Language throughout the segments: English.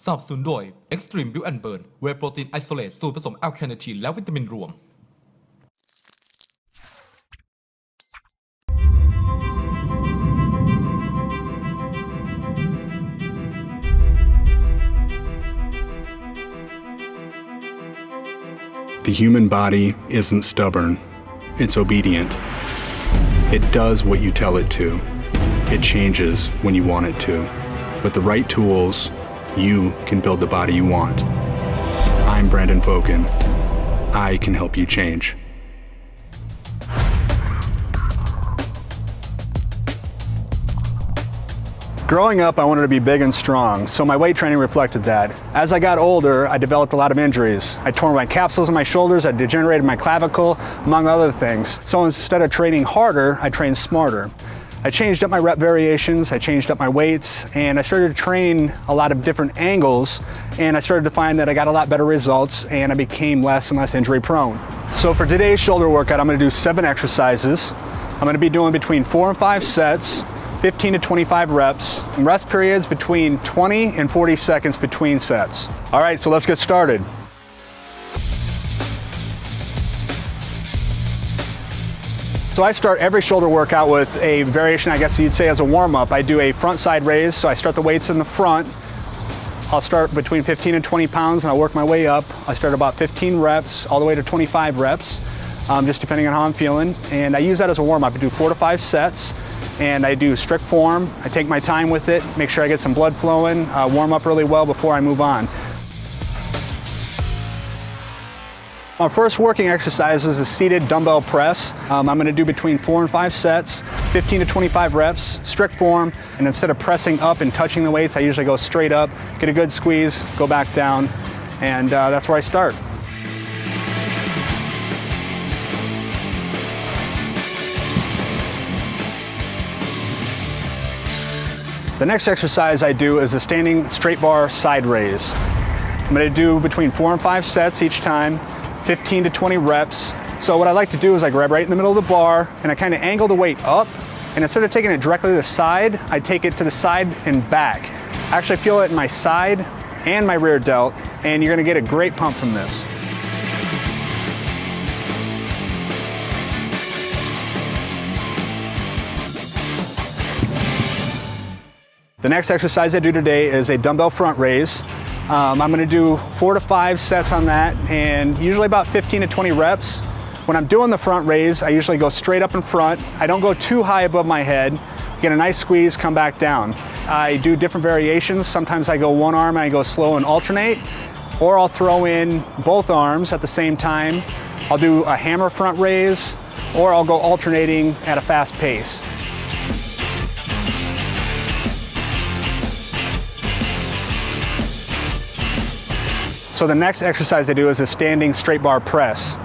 สนับสนุนโดย Extreme Build and Burn Whey Protein Isolate สูตรผสมแอลคาเนทีนและวิตามินรวม The human body isn't stubborn. It's obedient. It does what you tell it to. It changes when you want it to. With the right tools, you can build the body you want. I'm Brandon Fokken. I can help you change. Growing up, I wanted to be big and strong, so my weight training reflected that. As I got older, I developed a lot of injuries. I tore my capsules in my shoulders, I degenerated my clavicle, among other things. So instead of training harder, I trained smarter. I changed up my rep variations, I changed up my weights, and I started to train a lot of different angles, and I started to find that I got a lot better results, and I became less and less injury prone. So for today's shoulder workout, I'm gonna do 7 exercises. I'm gonna be doing between 4 and 5 sets, 15 to 25 reps, and rest periods between 20 and 40 seconds between sets. All right, so let's get started. So I start every shoulder workout with a variation, I guess you'd say, as a warm-up. I do a frontside raise, so I start the weights in the front. I'll start between 15 and 20 pounds, and I'll work my way up. I start about 15 reps, all the way to 25 reps, just depending on how I'm feeling. And I use that as a warm-up. I do 4 to 5 sets. And I do strict form. I take my time with it, make sure I get some blood flowing, warm up really well before I move on. Our first working exercise is a seated dumbbell press. I'm gonna do between 4 and 5 sets, 15 to 25 reps, strict form, and instead of pressing up and touching the weights, I usually go straight up, get a good squeeze, go back down, and that's where I start. The next exercise I do is a standing straight bar side raise. I'm gonna do between 4 and 5 sets each time, 15 to 20 reps. So what I like to do is I grab right in the middle of the bar and I kind of angle the weight up, and instead of taking it directly to the side, I take it to the side and back. I actually feel it in my side and my rear delt, and you're gonna get a great pump from this. The next exercise I do today is a dumbbell front raise. I'm gonna do 4 to 5 sets on that, and usually about 15 to 20 reps. When I'm doing the front raise, I usually go straight up in front. I don't go too high above my head. Get a nice squeeze, come back down. I do different variations. Sometimes I go one arm and I go slow and alternate, or I'll throw in both arms at the same time. I'll do a hammer front raise, or I'll go alternating at a fast pace. So the next exercise I do is a standing straight bar press.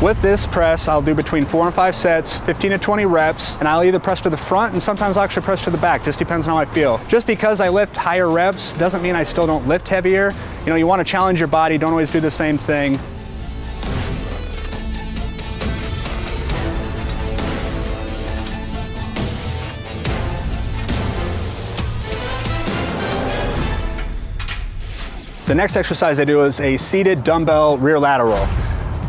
With this press, I'll do between 4 and 5 sets, 15 to 20 reps, and I'll either press to the front and sometimes I'll actually press to the back, just depends on how I feel. Just because I lift higher reps doesn't mean I still don't lift heavier. You know, you want to challenge your body, don't always do the same thing. The next exercise I do is a seated dumbbell rear lateral.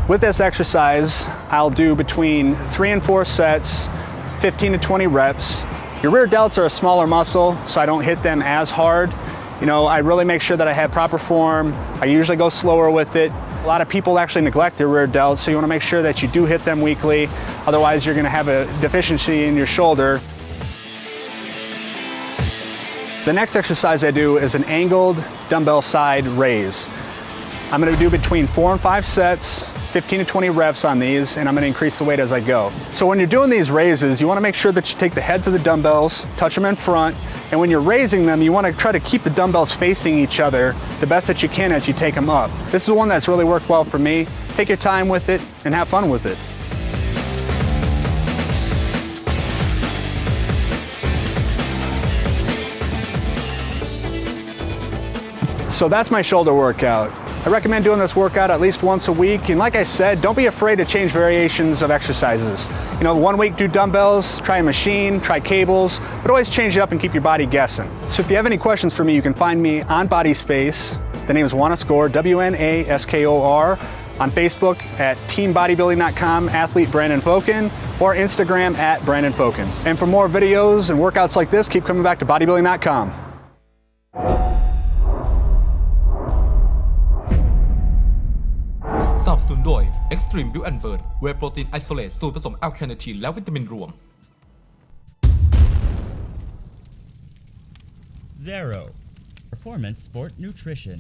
With this exercise, I'll do between 3 and 4 sets, 15 to 20 reps. Your rear delts are a smaller muscle, so I don't hit them as hard. You know, I really make sure that I have proper form. I usually go slower with it. A lot of people actually neglect their rear delts, so you want to make sure that you do hit them weekly. Otherwise, you're going to have a deficiency in your shoulder. The next exercise I do is an angled dumbbell side raise. I'm gonna do between 4 and 5 sets, 15 to 20 reps on these, and I'm gonna increase the weight as I go. So when you're doing these raises, you wanna make sure that you take the heads of the dumbbells, touch them in front, and when you're raising them, you wanna try to keep the dumbbells facing each other the best that you can as you take them up. This is one that's really worked well for me. Take your time with it and have fun with it. So that's my shoulder workout. I recommend doing this workout at least once a week. And like I said, don't be afraid to change variations of exercises. You know, 1 week do dumbbells, try a machine, try cables, but always change it up and keep your body guessing. So if you have any questions for me, you can find me on Body Space. The name is Wanaskor, WNASKOR, on Facebook at teambodybuilding.com, athlete Brandon Fokken, or Instagram at Brandon Fokken. And for more videos and workouts like this, keep coming back to bodybuilding.com. สนับสนุนโดย Extreme Build and Burn Whey Protein Isolate สูตรผสมแอลคาเนทีนและวิตามินรวม Zero Performance Sport Nutrition